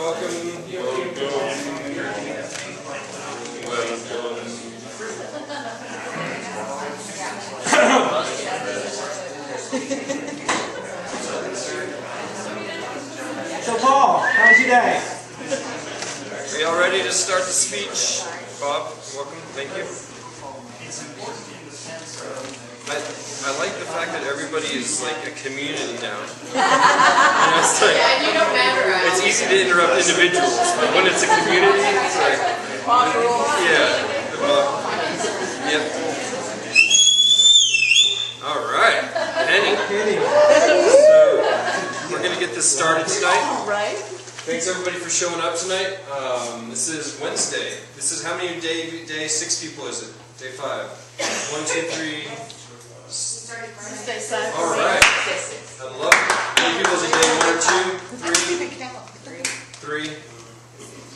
So Paul, how was your day? Are y'all ready to start the speech? Bob, welcome. Thank you. I like the fact that everybody is like a community now. It's like, yeah, and you don't memorize. It's easy to interrupt individuals, but when it's a community, it's like, Yep. All right, Penny. So we're gonna get this started tonight. All right. Thanks everybody for showing up tonight. This is Wednesday. This is how many day 6 people is it? Day 5. 1, 2, 3. Day 7. All right. I love it. How many people is it? Day 1 or 2? 3. 3.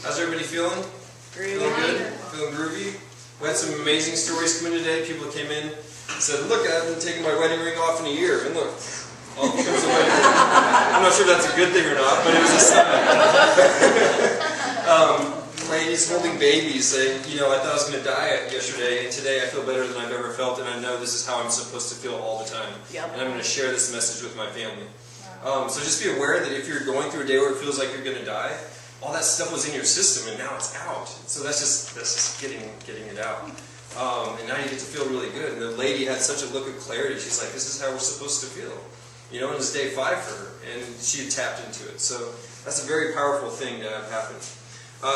How's everybody feeling? Feeling good? Feeling groovy? We had some amazing stories come in today. People came in and said, "Look, I haven't taken my wedding ring off in a year, and look." All becomes a wedding ring. I'm not sure if that's a good thing or not, but it was a sign. Ladies holding babies say, "You know, I thought I was going to die yesterday, and today I feel better than I've ever felt, and I know this is how I'm supposed to feel all the time. Yep. And I'm going to share this message with my family." So just be aware that if you're going through a day where it feels like you're going to die, all that stuff was in your system, and now it's out. So that's just getting it out. And now you get to feel really good. And the lady had such a look of clarity. She's like, "This is how we're supposed to feel." You know, and it's day 5 for her, and she had tapped into it. So that's a very powerful thing to have happen.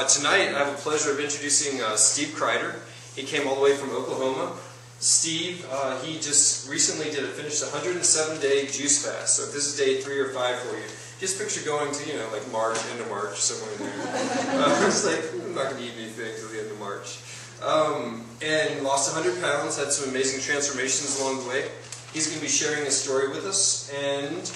Tonight, I have the pleasure of introducing Steve Crider. He came all the way from Oklahoma. Steve, he just recently finished a 107-day juice fast. So if this is day 3 or 5 for you, just picture going to, like March, end of March, somewhere in there. It's like, I'm not going to eat anything until the end of March. And lost 100 pounds, had some amazing transformations along the way. He's going to be sharing his story with us, and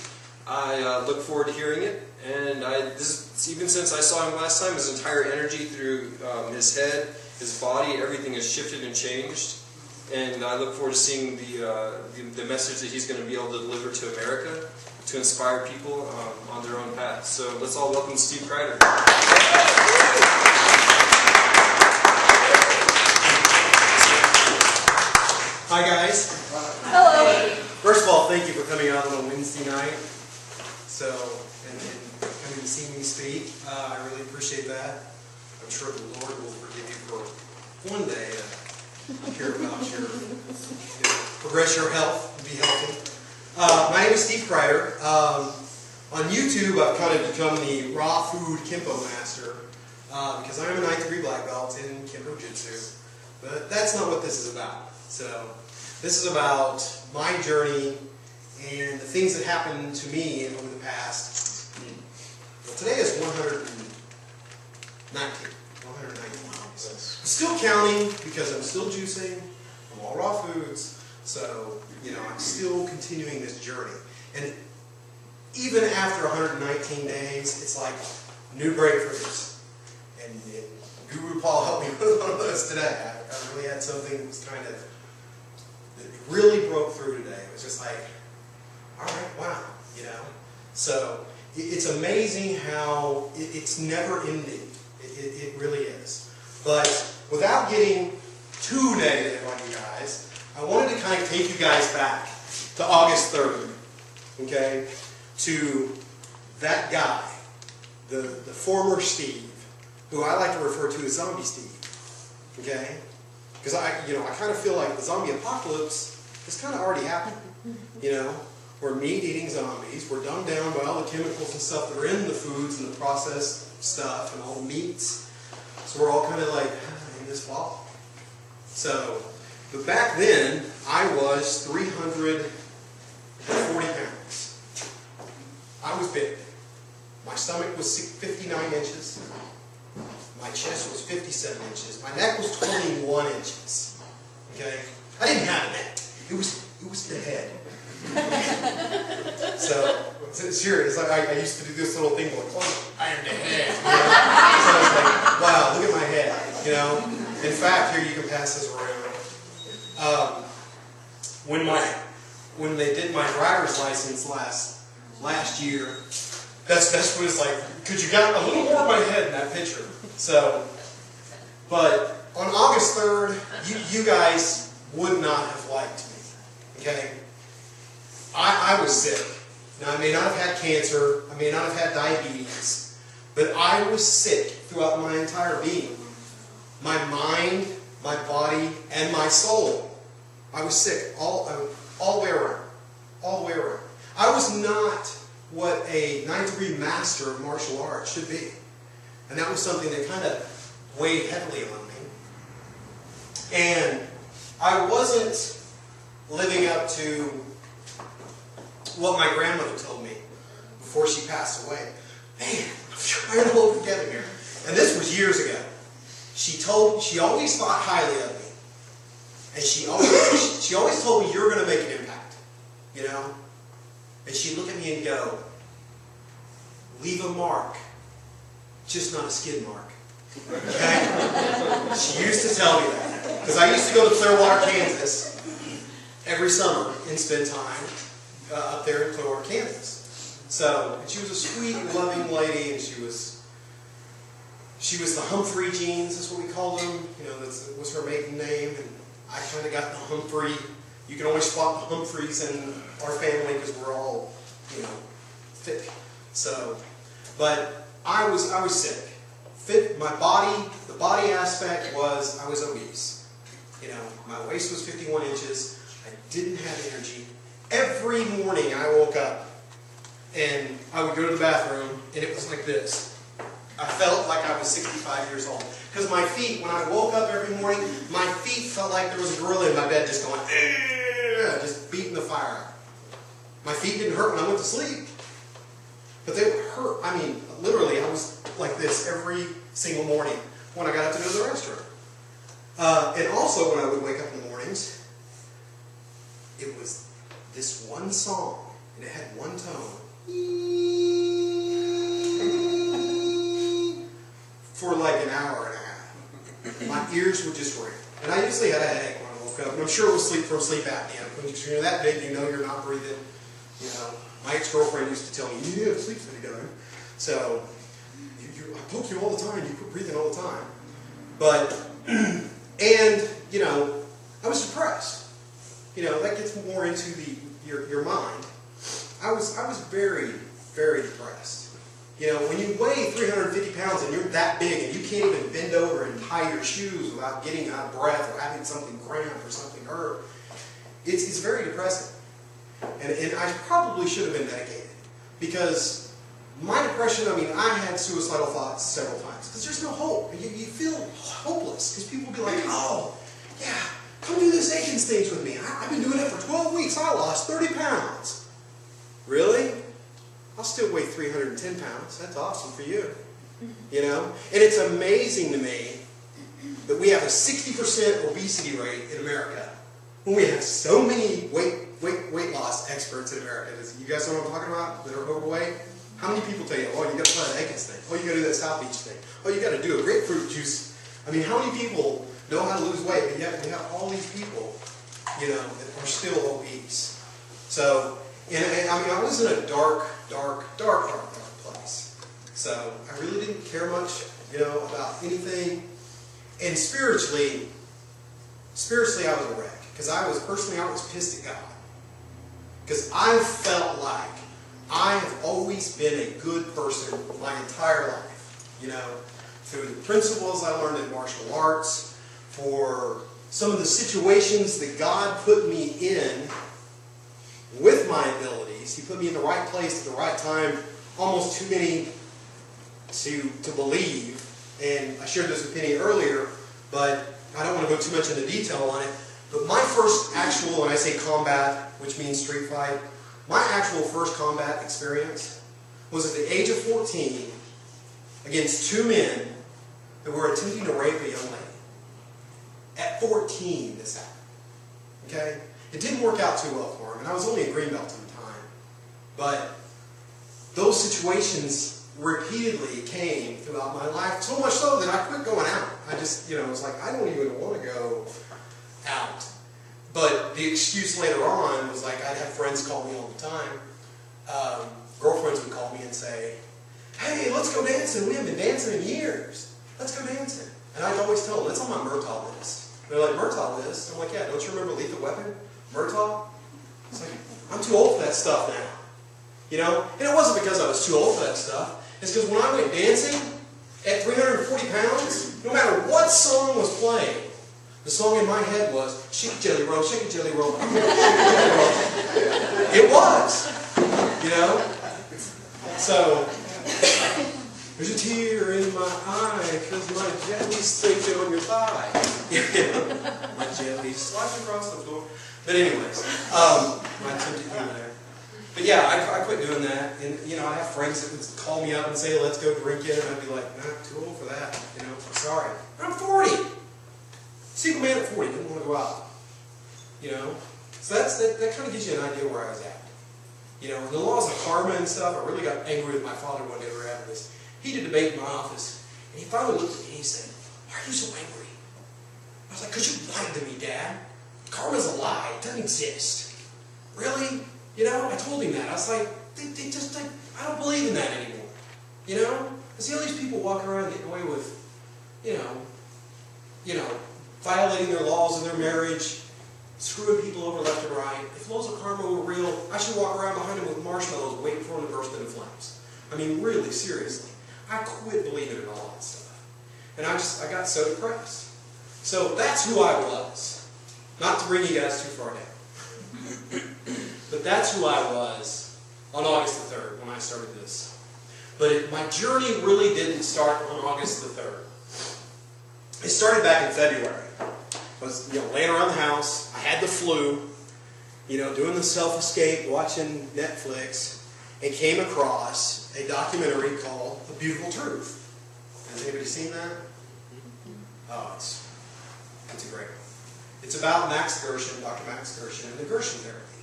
I look forward to hearing it. And even since I saw him last time, his entire energy through his head, his body, everything has shifted and changed. And I look forward to seeing the message that he's going to be able to deliver to America to inspire people on their own path. So let's all welcome Steve Crider. Hi guys. Hello. First of all, thank you for coming out on a Wednesday night. So, and coming to see me speak. I really appreciate that. I'm sure the Lord will forgive you for one day to hear about progress your health and be healthy. My name is Steve Crider. On YouTube, I've kind of become the raw food Kempo master because I am a 9th degree black belt in Kempo Jitsu. But that's not what this is about. So this is about my journey and the things that happened to me over the past. Well, today is 119. So I'm still counting because I'm still juicing. I'm all raw foods. So, I'm still continuing this journey. And even after 119 days, it's like new breakthroughs. And Guru Paul helped me with one of those today. I really had something that was that really broke through today. It was just like, all right, wow, So it's amazing how it's never ending. It really is. But without getting too negative on you guys, I wanted to kind of take you guys back to August 3rd, okay, to that guy, the former Steve, who I like to refer to as Zombie Steve, okay? Because I kind of feel like the zombie apocalypse has kind of already happened, We're meat-eating zombies. We're dumbed down by all the chemicals and stuff that are in the foods and the processed stuff and all the meats. So we're all kind of like in this ball. So, but back then, I was 340 pounds. I was big. My stomach was 59 inches. My chest was 57 inches. My neck was 21 inches. Okay? I didn't have a neck. It was the head. So, serious. I used to do this little thing like, I am the head. So I was like, wow, look at my head. In fact, here you can pass this around. When they did my driver's license last year, That's what it's like. Could you got a little more of my head in that picture? So, but on August 3rd, you guys would not have liked me. Okay? I was sick. Now, I may not have had cancer. I may not have had diabetes. But I was sick throughout my entire being. My mind, my body, and my soul. I was sick all the way around. All the way around. I was not what a 9th-degree master of martial arts should be. And that was something that kind of weighed heavily on me. And I wasn't living up to what my grandmother told me before she passed away. Man, I'm trying to hold it together here. And this was years ago. She always thought highly of me. And she always told me, you're going to make an impact. You know? And she'd look at me and go, leave a mark, just not a skid mark. Okay? She used to tell me that. Because I used to go to Clearwater, Kansas every summer and spend time up there in Clearwater, Kansas. So, and she was a sweet, loving lady, and she was the Humphrey genes, that's what we called them. You know, that was her maiden name, and I kind of got the Humphrey. You can always spot the Humphreys in our family because we're all, you know, thick. So, but I was sick. Fit, my body, the body aspect was, I was obese. You know, my waist was 51 inches. I didn't have energy. Every morning I woke up and I would go to the bathroom and it was like this. I felt like I was 65 years old. Because my feet, when I woke up every morning, my feet felt like there was a gorilla in my bed just going, just beating the fire out. My feet didn't hurt when I went to sleep. But they would hurt. I mean, literally, I was like this every single morning when I got up to go to the restroom. And also when I would wake up in the mornings, it was this one song, and it had one tone. For like an hour and a half. My ears would just ring. And I usually had a headache when I woke up. And I'm sure it was from sleep apnea. When you're that big, you know you're not breathing. You know, my ex-girlfriend used to tell me, you have sleep study done. So, I poke you all the time. You quit breathing all the time. But, and, you know, I was depressed. You know, that gets more into your mind. I was very, very depressed. You know, when you weigh 350 pounds and you're that big and you can't even bend over and tie your shoes without getting out of breath or having something cramp or something hurt, it's very depressing. And I probably should have been medicated. Because my depression, I mean, I had suicidal thoughts several times. Because there's no hope. You feel hopeless. Because people will be like, oh, yeah, come do this Aiken stage with me. I've been doing it for 12 weeks. I lost 30 pounds. Really? I'll still weigh 310 pounds. That's awesome for you. You know? And it's amazing to me that we have a 60% obesity rate in America when we have so many weight loss experts in America. You guys know what I'm talking about that are overweight? How many people tell you, oh, you got to try that Aikens thing. Oh, you got to do that South Beach thing. Oh, you got to do a grapefruit juice. I mean, how many people know how to lose weight, but yet we have all these people, you know, that are still obese. So, and I mean, I was in a dark place. So I really didn't care much, you know, about anything. And spiritually I was a wreck. Because I was pissed at God. Because I felt like I have always been a good person my entire life. You know, through the principles I learned in martial arts, for some of the situations that God put me in with my abilities. He put me in the right place at the right time, almost too many to believe. And I shared this with Penny earlier, but I don't want to go too much into detail on it. But my first actual, when I say combat, which means street fight, my actual first combat experience was at the age of 14 against two men that were attempting to rape a young lady. At 14, this happened. Okay? It didn't work out too well for him, and I was only a green belt at the time. But those situations repeatedly came throughout my life, so much so that I quit going out. I just, you know, it was like, I don't even want to go out. But the excuse later on was like, I'd have friends call me all the time. Girlfriends would call me and say, let's go dancing. We haven't been dancing in years. Let's go dancing. And I'd always tell them, that's on my Murtaugh list. They're like, Murtaugh list? I'm like, yeah, don't you remember Lethal Weapon? Murtaugh? It's like, I'm too old for that stuff now. You know? And it wasn't because I was too old for that stuff. It's because when I went dancing at 340 pounds, no matter what song was playing, the song in my head was, shake a jelly roll, shake a jelly roll, shake a jelly roll. It was. You know? So, there's a tear in my eye because my jelly's sticking on your thigh. My jelly's sliding across the floor. But anyways, my attempted humor there. But yeah, I quit doing that. And, you know, I have friends that would call me up and say, let's go drinking. And I'd be like, nah, too old for that. You know, I'm sorry. I'm 40. Single man at 40, didn't want to go out. You know? So that kind of gives you an idea where I was at. You know, the laws of karma and stuff, I really got angry with my father one day we were having this heated debate in my office. And he finally looked at me and he said, why are you so angry? I was like, because you lied to me, Dad. Karma's a lie. It doesn't exist. Really? You know, I told him that. I was like, they just, like, I don't believe in that anymore. You know? I see all these people walking around getting away with, you know, violating their laws of their marriage, screwing people over left and right. If laws of karma were real, I should walk around behind them with marshmallows waiting for them to burst into flames. I mean, really, seriously. I quit believing in all that stuff. And I got so depressed. So that's who I was. Not to bring you guys too far down. But that's who I was on August the 3rd when I started this. But my journey really didn't start on August the 3rd. It started back in February. I was, you know, laying around the house. I had the flu, you know, doing the self-escape, watching Netflix, and came across a documentary called The Beautiful Truth. Has anybody seen that? Oh, it's a great one. It's about Max Gershon, Dr. Max Gershon, and the Gershon therapy.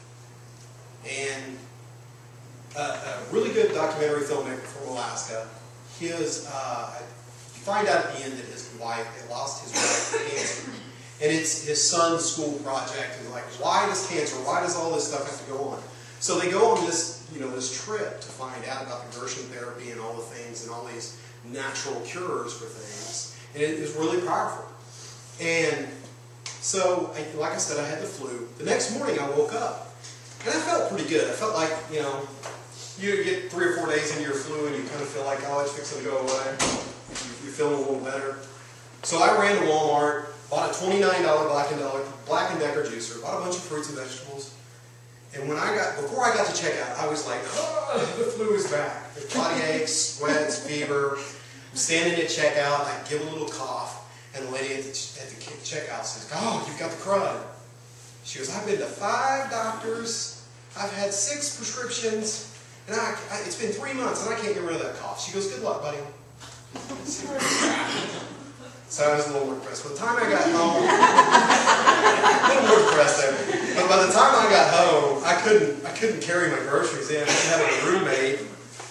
And a really good documentary filmmaker from Alaska. You find out at the end that his wife, they lost his wife to cancer. And it's his son's school project. And like, why does cancer? Why does all this stuff have to go on? So they go on this, you know, this trip to find out about the Gershon therapy and all the things and all these natural cures for things. And it was really powerful. And so, like I said, I had the flu. The next morning I woke up. And I felt pretty good. I felt like, you know, you get 3 or 4 days into your flu and you kind of feel like, oh, it's fixing to go away. You're feeling a little better. So I ran to Walmart, bought a $29 Black & Decker juicer, bought a bunch of fruits and vegetables. And before I got to checkout, I was like, oh, the flu is back. There's body aches, sweats, fever. I'm standing at checkout, I give a little cough, and the lady at the checkout says, oh, you've got the crud. She goes, I've been to 5 doctors, I've had 6 prescriptions, and it's been 3 months and I can't get rid of that cough. She goes, good luck, buddy. So I was a little more depressed. By the time I got home, a little more depressed there. But by the time I got home, I couldn't carry my groceries in. I had a roommate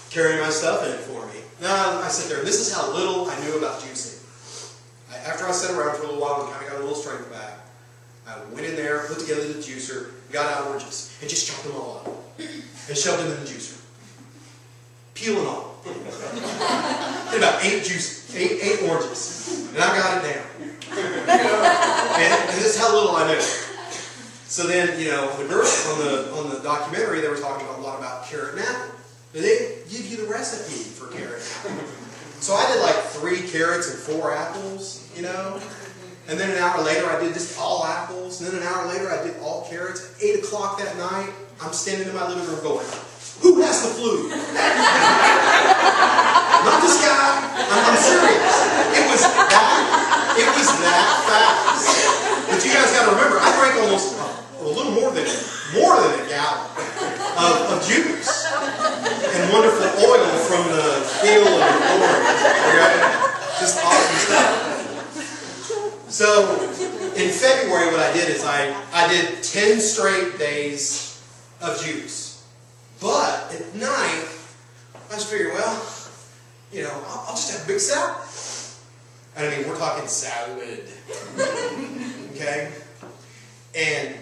carrying my stuff in for me. Now I sit there, and this is how little I knew about juicing. After I sat around for a little while and kind of got a little strength back, I went in there, put together the juicer, got out oranges, and just chopped them all up. And shoved them in the juicer. Peel and all. Did about 8 oranges. And I got it down. And this is how little I knew. So then, you know, the girls on the documentary, they were talking a lot about carrot and apple. They give you the recipe for carrot and apple. So I did like 3 carrots and 4 apples, you know. And then an hour later, I did just all apples. And then an hour later, I did all carrots. At 8 o'clock that night, I'm standing in my living room going, who has the flu? Not this guy. I'm serious. It was that fast. But you guys got to remember, I drank almost a little more than a gallon of juice and wonderful oil from the peel of the orange. Okay? Just awesome stuff. So in February, what I did is I did 10 straight days of juice. But at night, I just figured, well, you know, I'll just have a big salad. And I mean, we're talking salad. Okay? And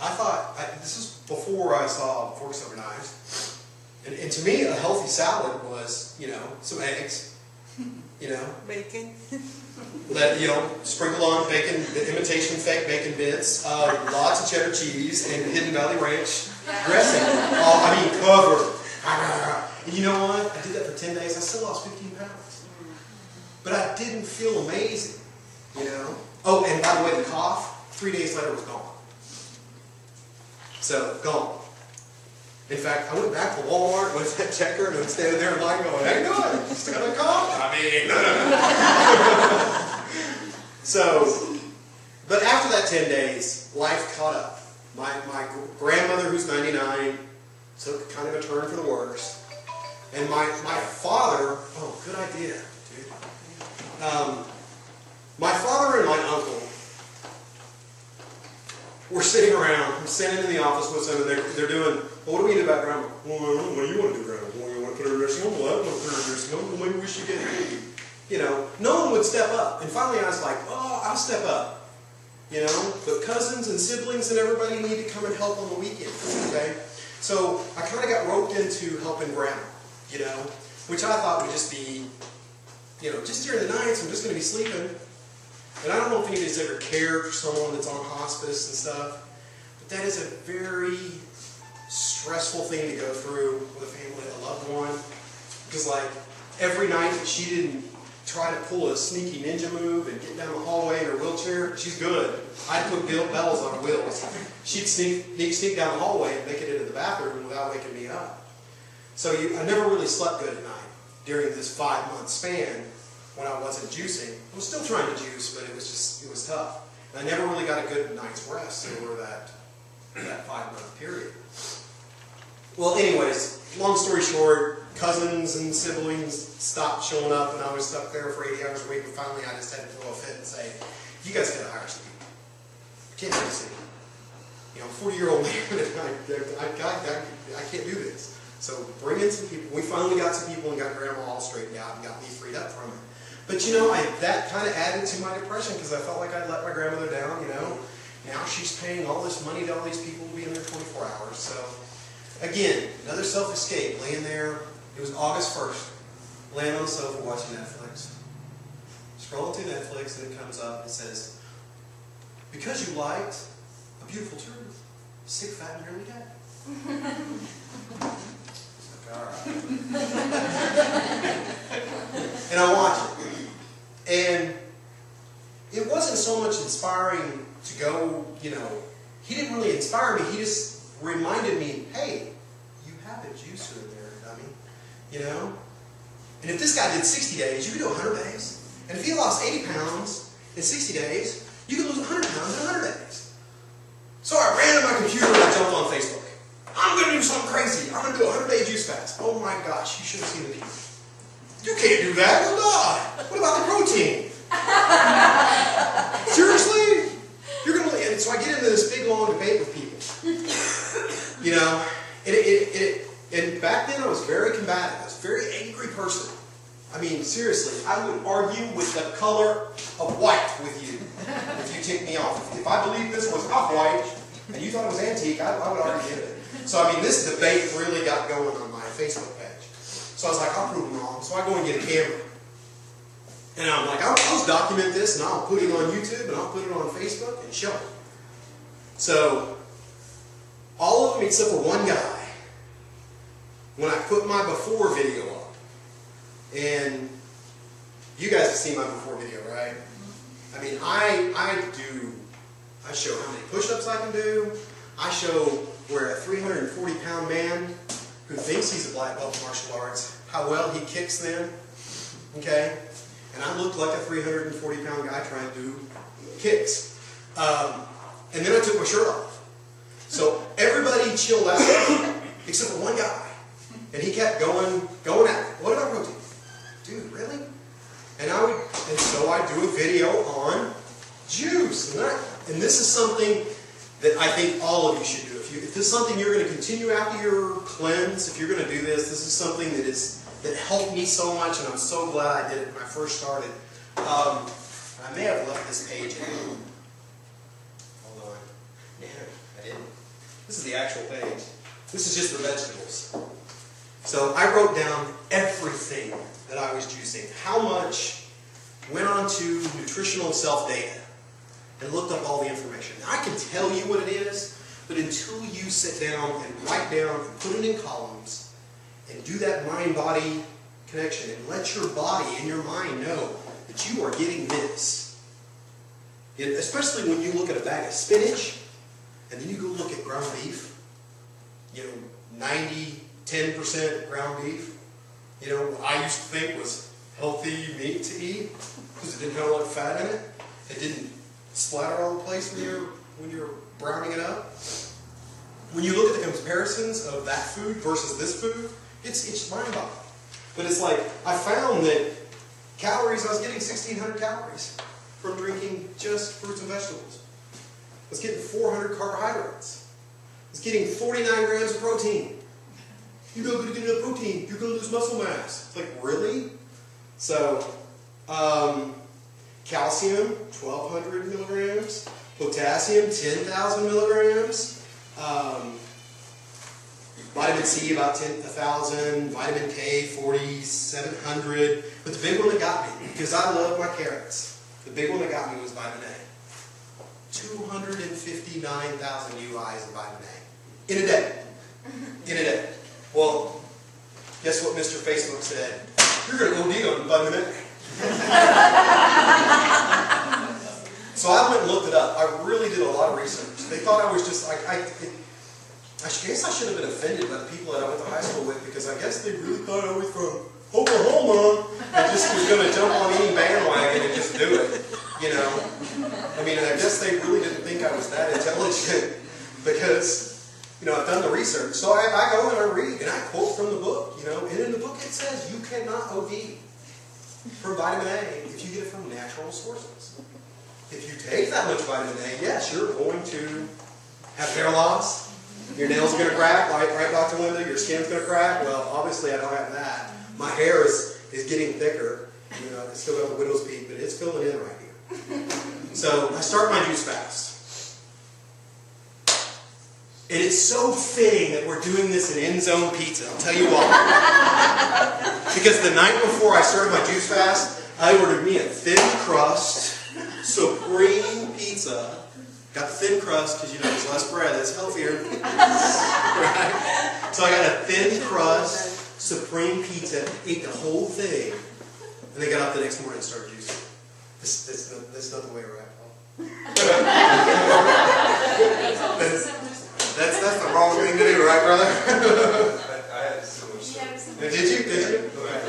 I thought, this is before I saw Forks Over Knives. And to me, a healthy salad was, you know, some eggs, you know. Bacon. That, you know, sprinkle on bacon, imitation fake bacon bits, lots of cheddar cheese, and Hidden Valley Ranch dressing. Covered. And you know what? I did that for 10 days. I still lost 15 pounds. But I didn't feel amazing, you know. Oh, and by the way, the cough, 3 days later was gone. So, gone. In fact, I went back to Walmart with that checker and I'm standing there in line going, "Hey, good, you still got a cough?" So, but after that 10 days, life caught up. My grandmother, who's 99, took kind of a turn for the worse. And my father, oh, good idea, dude. My father and my uncle were sitting around, I'm standing in the office with them, and they're doing, "Well, what do we do about Grandma?" "Well, what do you want to do, Grandma?" "Well, you want to put her in a nursing home?" "Well, I don't want to put her in a nursing home." "Well, maybe we should get her." You know, no one would step up. And finally I was like, "Oh, I'll step up." You know, but cousins and siblings and everybody need to come and help on the weekends, okay? So I kind of got roped into helping Grandma, you know, which I thought would just be, you know, just during the nights, I'm just going to be sleeping. And I don't know if anybody's ever cared for someone that's on hospice and stuff, but that is a very stressful thing to go through with a family, a loved one. Because like, every night that she didn't try to pull a sneaky ninja move and get down the hallway in her wheelchair, she's good. I'd put bells on wheels. She'd sneak down the hallway and make it into the bathroom without waking me up. So I never really slept good at night during this 5-month span when I wasn't juicing. I was still trying to juice, but it was tough. And I never really got a good night's rest over that 5-month period. Well, anyways, long story short, cousins and siblings stopped showing up, and I was stuck there for 80 hours a week, and finally I just had to throw a fit and say, "You guys gotta hire some people. I can't do this anymore. You know, I'm a 40-year-old man, and I can't do this. So bring in some people." We finally got some people and got Grandma all straightened out and got me freed up from it. But you know, that kind of added to my depression because I felt like I'd let my grandmother down, you know. Now she's paying all this money to all these people to be in there 24 hours. So again, another self-escape, laying there. It was August 1st, laying on the sofa watching Netflix. Scrolling through Netflix and it comes up and it says, "Because you liked A Beautiful Truth, sick, fat, and nearly dead." It's like, all right. And I watch it. And it wasn't so much inspiring to go, you know, he didn't really inspire me. He just reminded me, hey, you have a juicer in there, dummy. You know? And if this guy did 60 days, you could do 100 days. And if he lost 80 pounds in 60 days, you could lose 100 pounds in 100 days. So I ran to my computer and I jumped on Facebook. I'm going to do something crazy. I'm going to do a 100-day juice fast. Oh my gosh, you should have seen the people. You can't do that, you'll die. What about the protein? Seriously? You're going to... And so I get into this big, long debate with people. You know, and back then I was very combative. I was a very angry person. I mean, seriously, I would argue with the color of white with you if you ticked me off. If I believed this was off-white and you thought it was antique, I would argue it. So, I mean, this debate really got going on my Facebook page. So I was like, I'll prove them wrong. So I go and get a camera. And I'm like, I'll just document this and I'll put it on YouTube and I'll put it on Facebook and show it. So, all of them except for one guy, when I put my before video up, and you guys have seen my before video, right? I mean, I show how many push-ups I can do. I show where a 340-pound man who thinks he's a black belt in martial arts, how well he kicks them, okay? And I looked like a 340-pound guy trying to do kicks. And then I took my shirt off. So everybody chilled out, except for one guy. And he kept going at it. What about protein? Dude, really? And so I do a video on juice. And this is something that I think all of you should do. If this is something you're going to continue after your cleanse, if you're going to do this is something that helped me so much, and I'm so glad I did it when I first started. I may have left this page in. Hold on. Yeah, I didn't. This is the actual page. This is just the vegetables. So I wrote down everything that I was juicing. How much went on to nutritional self-data and looked up all the information. Now, I can tell you what it is, but until you sit down and write down and put it in columns and do that mind-body connection and let your body and your mind know that you are getting this. Especially when you look at a bag of spinach and then you go look at ground beef, 10% ground beef, what I used to think was healthy meat to eat because it didn't have a lot of fat in it. It didn't splatter all the place when you're browning it up. When you look at the comparisons of that food versus this food, it's mind-boggling. But it's like, I found that calories, I was getting 1,600 calories from drinking just fruits and vegetables. I was getting 400 carbohydrates. I was getting 49 grams of protein. You're not going to get enough protein. You're going to lose muscle mass. It's like, really? So, calcium, 1,200 milligrams. Potassium, 10,000 milligrams. Vitamin C, about 1,000. Vitamin K, 4,700. But the big one that got me, because I love my carrots, the big one that got me was vitamin A. 259,000 UIs of vitamin A. In a day. In a day. Well, guess what Mr. Facebook said? You're going to OD on vitamin A. So I went and looked it up. I really did a lot of research. They thought I was just like, I guess I should have been offended by the people that I went to high school with because I guess they really thought I was from Oklahoma and just was going to jump on any bandwagon and just do it. I mean, I guess they really didn't think I was that intelligent because, I've done the research. So I go and I read and I quote from the book, and in the book it says you cannot OD from vitamin A if you get it from natural sources. If you take that much vitamin A, yes, you're going to have hair loss. Your nails are going to crack, right, Dr. Linda? Your skin's going to crack. Well, obviously I don't have that. My hair is getting thicker. I still got the widow's peak, but it's filling in right here. So I start my juice fast. And it's so fitting that we're doing this in End Zone Pizza. I'll tell you why. Because the night before I started my juice fast, I ordered me a thin crust supreme pizza. Got the thin crust because there's less bread. That's healthier. Right? So I got a thin crust supreme pizza. Ate the whole thing, and then got up the next morning and started juicing. That's not the way we're at, Paul. That's the wrong thing to do, right, brother? I had similar stuff. Did you? Okay.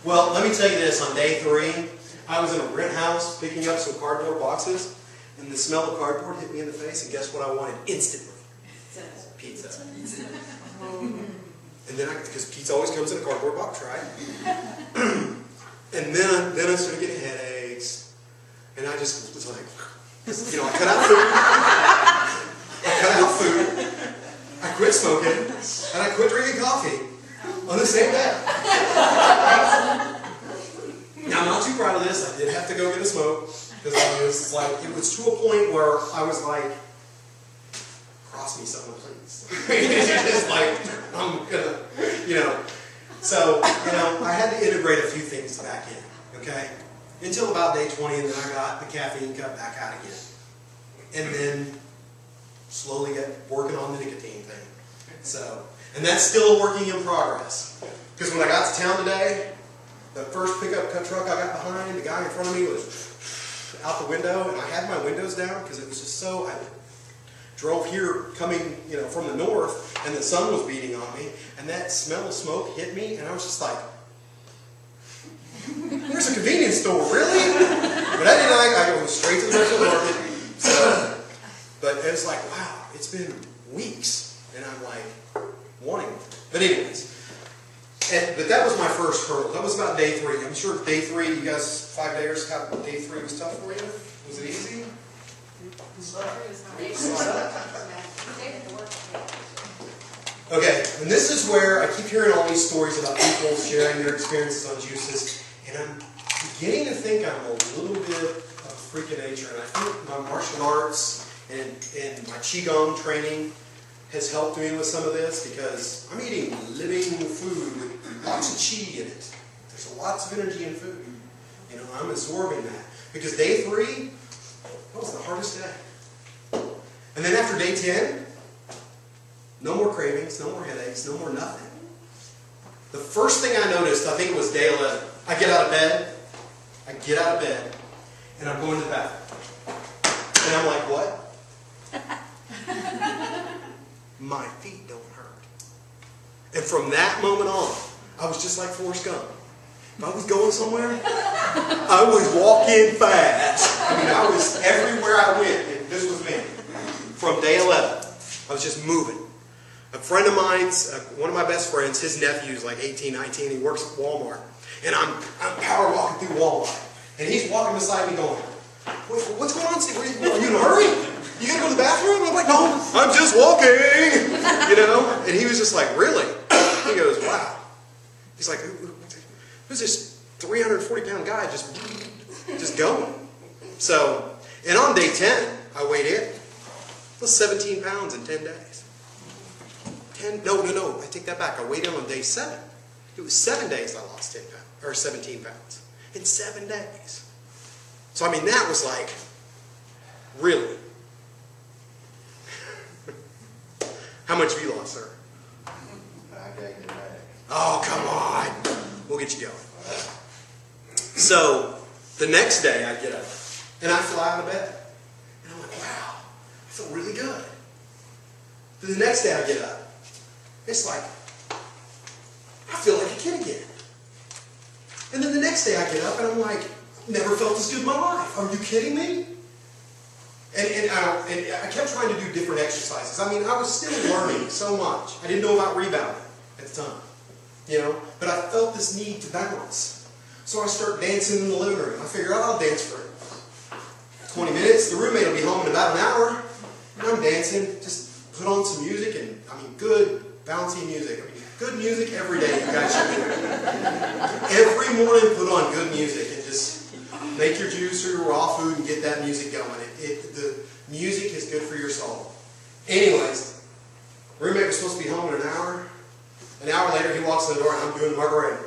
Well, let me tell you this. On day 3, I was in a rent house picking up some cardboard boxes, and the smell of cardboard hit me in the face, and guess what I wanted instantly? Pizza. And then, because pizza always comes in a cardboard box, right? And then I started getting headaches, and I just was like, I cut out food, I quit smoking, and I quit drinking coffee on the same day. Now, I'm not too proud of this. I did have to go get a smoke, because it was to a point where I was like, cross me someone, please. It's like, I'm gonna, So, I had to integrate a few things back in, okay? Until about day 20, and then I got the caffeine cut back out again. And then slowly got working on the nicotine thing. So, and that's still a working in progress. Because when I got to town today, the first pickup truck I got behind, the guy in front of me was out the window, and I had my windows down because it was just so, I drove here coming, from the north, and the sun was beating on me, and that smell of smoke hit me, and I was just like, there's a convenience store, really? But I didn't I go straight to the virtual market. So, but it was like, wow, it's been weeks, and I'm like, wanting it. But anyways, but that was my first hurdle. That was about day 3. I'm sure day 3, you guys, 5 days, day 3 was tough for you? Was it easy? Okay, and this is where I keep hearing all these stories about people sharing their experiences on juices, and I'm beginning to think I'm a little bit of a freak of nature, and I think my martial arts and my Qigong training has helped me with some of this because I'm eating living food with lots of chi in it. There's lots of energy in food. You know, I'm absorbing that. Because day 3, that was the hardest day. And then after day 10, no more cravings, no more headaches, no more nothing. The first thing I noticed, I think it was day 11. I get out of bed, and I'm going to the bathroom. And I'm like, what? My feet don't hurt. And from that moment on, I was just like Forrest Gump. If I was going somewhere, I was walking fast. I mean, I was everywhere I went, and this was me. From day 11, I was just moving. A friend of mine's, one of my best friends, his nephew's like 18, 19, he works at Walmart. And I'm power walking through Walmart. And he's walking beside me going, what's going on, Steve? Are you in a hurry? You gotta go to the bathroom? I'm like, no, I'm just walking. You know? And he was just like, really? He goes, wow. He's like, who's this 340-pound guy just going? So, and on day 10, I weighed in. It was 17 pounds in 10 days. No, I take that back. I weighed in on day 7. It was 7 days I lost 10 pounds, or 17 pounds. In 7 days. So, I mean, that was like, really. How much have you lost, sir? I gained it back. Oh, come on. We'll get you going. So, the next day I get up, and I fly out of bed. And I'm like, wow, I feel really good. Then the next day I get up. It's like, I feel like a kid again. And then the next day I get up, and I'm like, never felt this good in my life. Are you kidding me? And I kept trying to do different exercises. I mean, I was still learning so much. I didn't know about rebounding at the time. You know, but I felt this need to balance. So I start dancing in the living room. I figure I'll dance for 20 minutes. The roommate will be home in about an hour. And I'm dancing. Just put on some music and, I mean, good, bouncy music. I mean, good music every day. You guys should do it. Every morning put on good music and just make your juice or your raw food and get that music going. The music is good for your soul. Anyways, roommate was supposed to be home in an hour. An hour later, he walks in the door and I'm doing the margarita.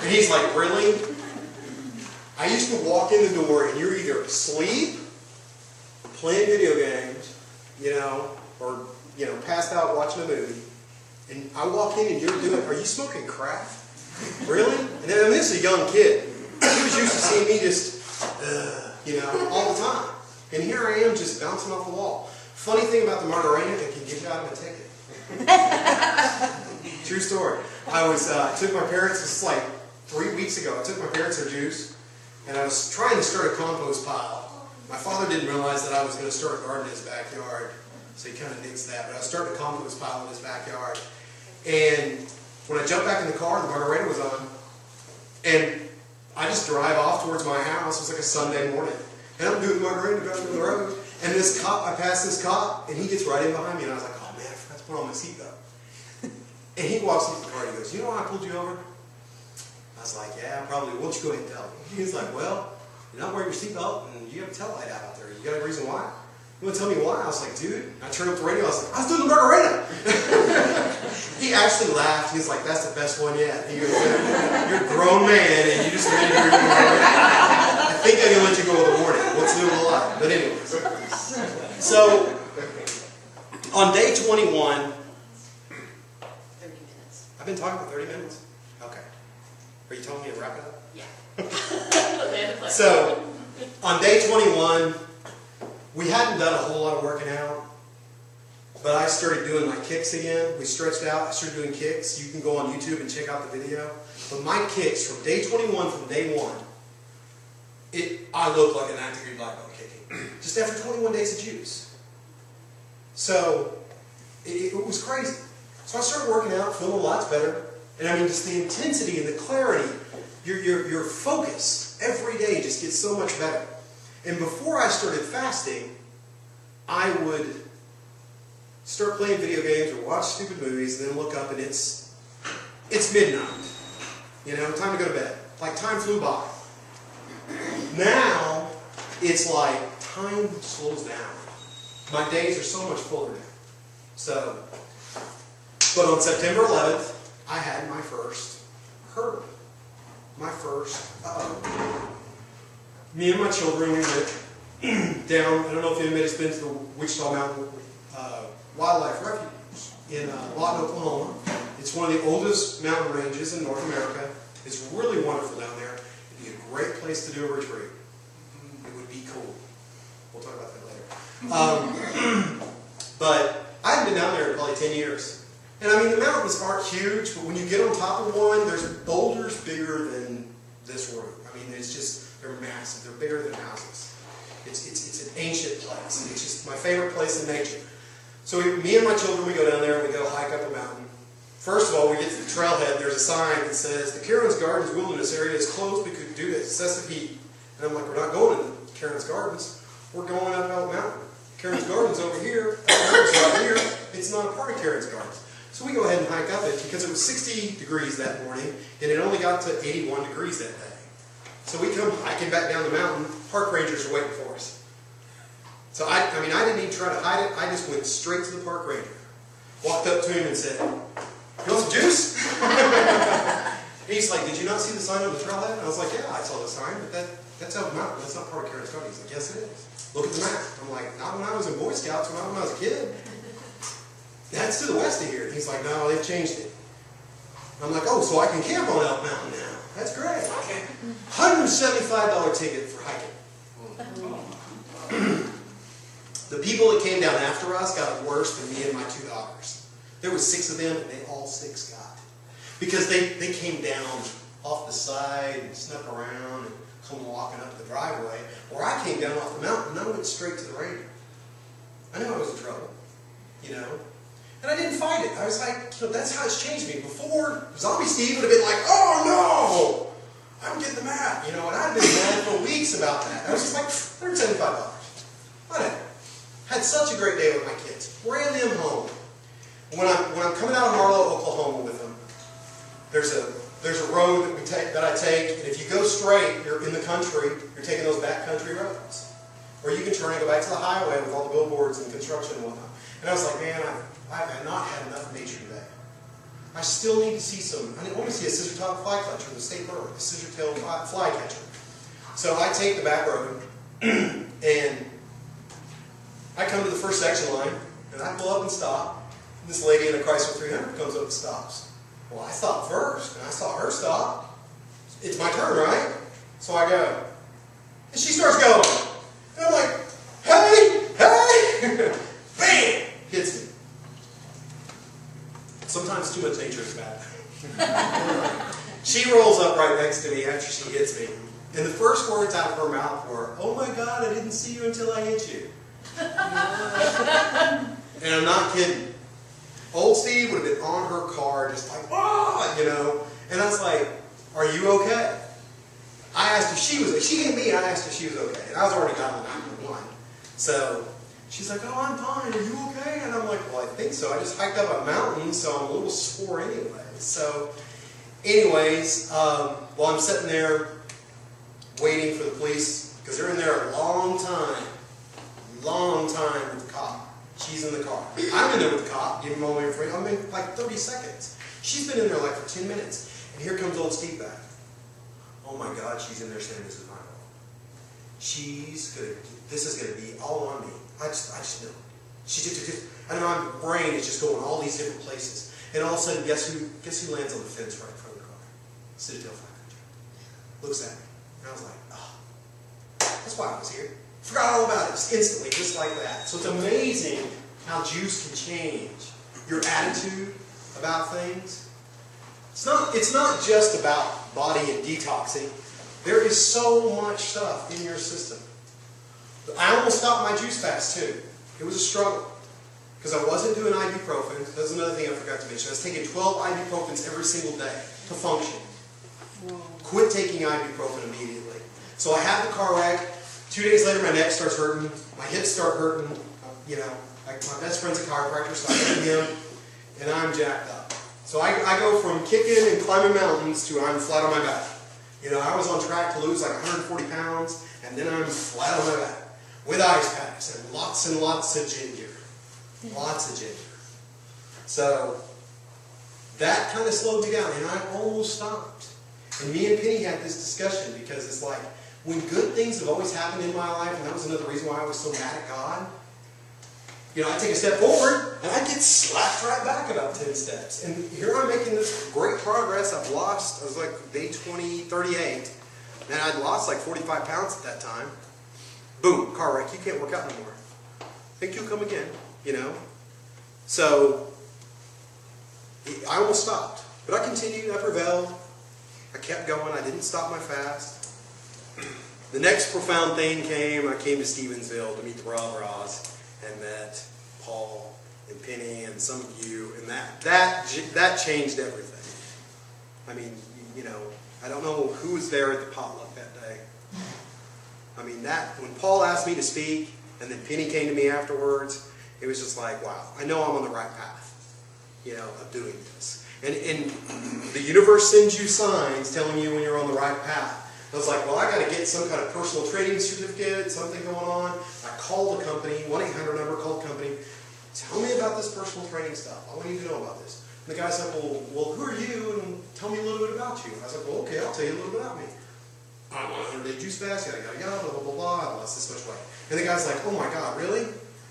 And he's like, really? I used to walk in the door and you're either asleep, playing video games, you know, or, you know, passed out watching a movie. And I walk in and you're doing, are you smoking crack? Really? And then this is a young kid. He was used to seeing me just, you know, all the time. And here I am just bouncing off the wall. Funny thing about the margarita, it can get you out of a ticket. True story. I took my parents, this is like 3 weeks ago, I took my parents their juice, and I was trying to start a compost pile. My father didn't realize that I was going to start a garden in his backyard, so he kind of nixed that, but I was starting a compost pile in his backyard. And when I jumped back in the car, the margarita was on, and I just drive off towards my house. It was like a Sunday morning, and I'm doing the margarita driving down the road, and this cop, I passed this cop, and he gets right in behind me, and I was like, oh man, I forgot to put on my seatbelt. And he walks into the car and he goes, you know why I pulled you over? I was like, yeah, probably. Why don't you go ahead and tell me? He's like, well, you're not wearing your seatbelt and you have a tail light out there. You got a reason why? You want to tell me why? I was like, dude. I turned up the radio. I was like, I was doing the margarita. He actually laughed. He was like, that's the best one yet. He goes, you're a grown man and you just made your margarita. I think I can let you go with a warning. What's new with a lie? But anyways. So, on day 21, I've been talking for 30 minutes? Okay. Are you telling me to wrap it up? Yeah. So, on day 21, we hadn't done a whole lot of working out, but I started doing my kicks again. We stretched out, I started doing kicks. You can go on YouTube and check out the video. But my kicks from day 21, from day 1, I look like an 9th-degree black belt kicking. Just after 21 days of juice. So, it was crazy. So I started working out, feeling lots better. And I mean, just the intensity and the clarity, your focus every day just gets so much better. And before I started fasting, I would start playing video games or watch stupid movies and then look up and it's midnight. You know, time to go to bed. Like time flew by. Now, it's like time slows down. my days are so much fuller now. So, but on September 11th, I had my first herd. My first, me and my children, we went down, I don't know if anybody's been to the Wichita Mountain Wildlife Refuge in Lawton, Oklahoma. It's one of the oldest mountain ranges in North America. It's really wonderful down there. It'd be a great place to do a retreat. It would be cool. We'll talk about that later. But I haven't been down there in probably 10 years. And I mean, the mountains aren't huge, but when you get on top of one, there's boulders bigger than this room. I mean, it's just, they're massive. They're bigger than houses. It's an ancient place. And it's just my favorite place in nature. So me and my children, we go down there and we go hike up a mountain. First of all, we get to the trailhead. There's a sign that says, the Karen's Gardens Wilderness Area is closed due to excessive heat. And I'm like, we're not going to Karen's Gardens. We're going up Elk Mountain. Karen's Gardens over here. Karen's right here. It's not a part of Karen's Gardens. So we go ahead and hike up it because it was 60 degrees that morning and it only got to 81 degrees that day. So we come hiking back down the mountain. Park rangers are waiting for us. So I didn't even try to hide it. I just went straight to the park ranger. Walked up to him and said, "You want some juice?" He's like, "Did you not see the sign on the trailhead?" And I was like, "Yeah, I saw the sign, but that's Elk Mountain. That's not part of Karen's Gardens." He's like, "Yes, it is. Look at the map." I'm like, "Not when I was in Boy Scouts, not when I was a kid. That's to the west of here." And he's like, "No, they've changed it." I'm like, "Oh, so I can camp on Elk Mountain now. That's great." $175 ticket for hiking. The people that came down after us got it worse than me and my two daughters. There was 6 of them, and they all 6 got it. Because they came down off the side and snuck around and come walking up the driveway. Where I came down off the mountain, and I went straight to the ranger. I knew I was in trouble, you know. And I didn't fight it. I was like, that's how it's changed me. Before, Zombie Steve would have been like, "Oh no, I'm getting the map," you know. And I'd been mad for weeks about that. I was just like, $175. Whatever. Had such a great day with my kids. Ran them home. When I'm coming out of Marlow, Oklahoma with them, there's a road that I take, and if you go straight, you're in the country. You're taking those backcountry roads, or you can turn and go back to the highway with all the billboards and construction and whatnot. And I was like, man, I've not had enough nature today. I still need to see some. I want to see a scissor-tailed flycatcher, the state bird, the scissor-tailed flycatcher. So I take the back road, and I come to the first section line, and I pull up and stop. And this lady in a Chrysler 300 comes up and stops. Well, I stopped first, and I saw her stop. It's my turn, right? So I go. And she starts going. And I'm like, "Hey, hey!" Bam! Hits me. Sometimes too much nature is bad. She rolls up right next to me after she hits me. And the first words out of her mouth were, "Oh my God, I didn't see you until I hit you." And I'm not kidding. Old Steve would have been on her car just like, "Ah," you know. And I was like, "Are you okay?" I asked if she was okay. She hit me and I asked if she was okay. And I was already got on 911. So she's like, "Oh, I'm fine. Are you okay?" And I'm like, "Well, I think so. I just hiked up a mountain, so I'm a little sore anyway." So anyways, while I'm sitting there waiting for the police, because they're in there a long time with the cop. She's in the car. I'm in there with the cop, giving him all my information. I'm in like 30 seconds. She's been in there like for 10 minutes. And here comes old Steve back. Oh my God, she's in there saying, "This is my fault. This is gonna be all on me." I just know. I know my brain is just going all these different places. And all of a sudden, guess who lands on the fence right in front of the car? Citadel Fire. Looks at me. And I was like, "Oh, that's why I was here." Forgot all about it just instantly, just like that. So it's amazing how juice can change your attitude about things. It's not just about body and detoxing. There is so much stuff in your system. I almost stopped my juice fast too. It was a struggle because I wasn't doing ibuprofen. That's another thing I forgot to mention. I was taking 12 ibuprofens every single day to function. Quit taking ibuprofen immediately. So I had the car wreck. 2 days later, my neck starts hurting, my hips start hurting. You know, my best friend's a chiropractor, so I go to him, and I'm jacked up. So I go from kicking and climbing mountains to I'm flat on my back. You know, I was on track to lose like 140 pounds, and then I'm flat on my back with ice pack. fast, and lots of ginger. Lots of ginger. So that kind of slowed me down, and I almost stopped. And me and Penny had this discussion because it's like, when good things have always happened in my life, and that was another reason why I was so mad at God, you know, I take a step forward, and I get slapped right back about 10 steps. And here I'm making this great progress. I've lost, I was like day 38, and I'd lost like 45 pounds at that time. Boom, car wreck, you can't work out anymore. Think you'll come again, you know? So, I almost stopped. But I continued, I prevailed. I kept going, I didn't stop my fast. The next profound thing came, I came to Stephenville to meet the Bras and met Paul and Penny and some of you, and that changed everything. I mean, you know, I don't know who was there at the potluck that day. I mean, when Paul asked me to speak, and then Penny came to me afterwards, it was just like, wow, I know I'm on the right path, you know, of doing this. And the universe sends you signs telling you when you're on the right path. I was like, well, I got to get some kind of personal training certificate, something going on. I called the company, 1-800 number, called the company. Tell me about this personal training stuff. I need to know about this. And the guy's like, well, who are you? And tell me a little bit about you. I was like, well, okay, I'll tell you a little bit about me. I'm on a 100-day juice fast, yada, yada, yada, blah, blah, blah, I lost this much weight. And the guy's like, oh my God, really?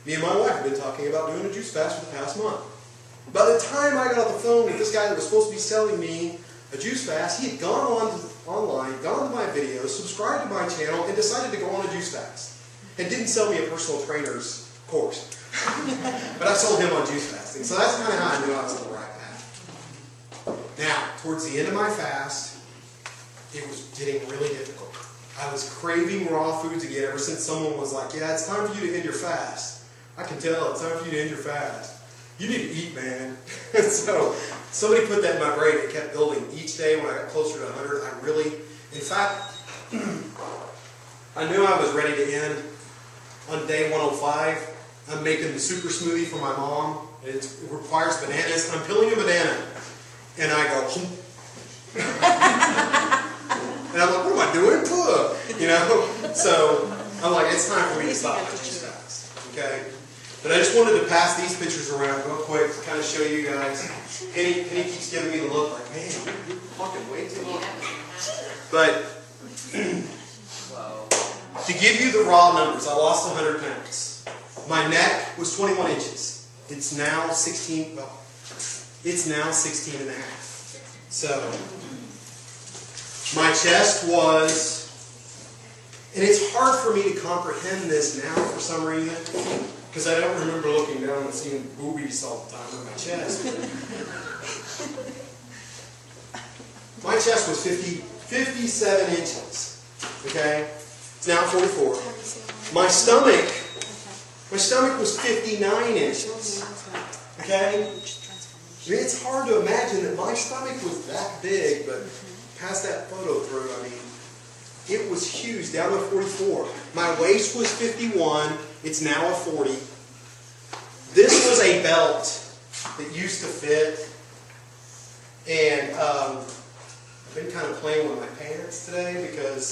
Me and my wife have been talking about doing a juice fast for the past month. By the time I got off the phone with this guy that was supposed to be selling me a juice fast, he had gone online, gone to my videos, subscribed to my channel, and decided to go on a juice fast. And didn't sell me a personal trainer's course. But I sold him on juice fasting. So that's kind of how I knew I was on the right path. Now, towards the end of my fast, it was getting really difficult. I was craving raw foods again ever since someone was like, yeah, it's time for you to end your fast. I can tell, it's time for you to end your fast. You need to eat, man. So somebody put that in my brain. It kept building. Each day when I got closer to 100, in fact, I knew I was ready to end on day 105. I'm making the super smoothie for my mom. It requires bananas. I'm peeling a banana. And I go, and I'm like, what am I doing? You know? So I'm like, it's time for me to stop my juice fast. Okay? But I just wanted to pass these pictures around real quick to kind of show you guys. Penny keeps giving me the look like, man, you're talking way too long. But to give you the raw numbers, I lost 100 pounds. My neck was 21 inches. It's now 16, well, it's now 16 and a half. So my chest was, and it's hard for me to comprehend this now for some reason. Because I don't remember looking down and seeing boobies all the time on my chest. My chest was 57 inches. Okay? It's now 44. My stomach was 59 inches. Okay? I mean, it's hard to imagine that my stomach was that big, but pass that photo through, I mean, it was huge, down to 44. My waist was 51. It's now a 40. This was a belt that used to fit. And I've been kind of playing with my pants today because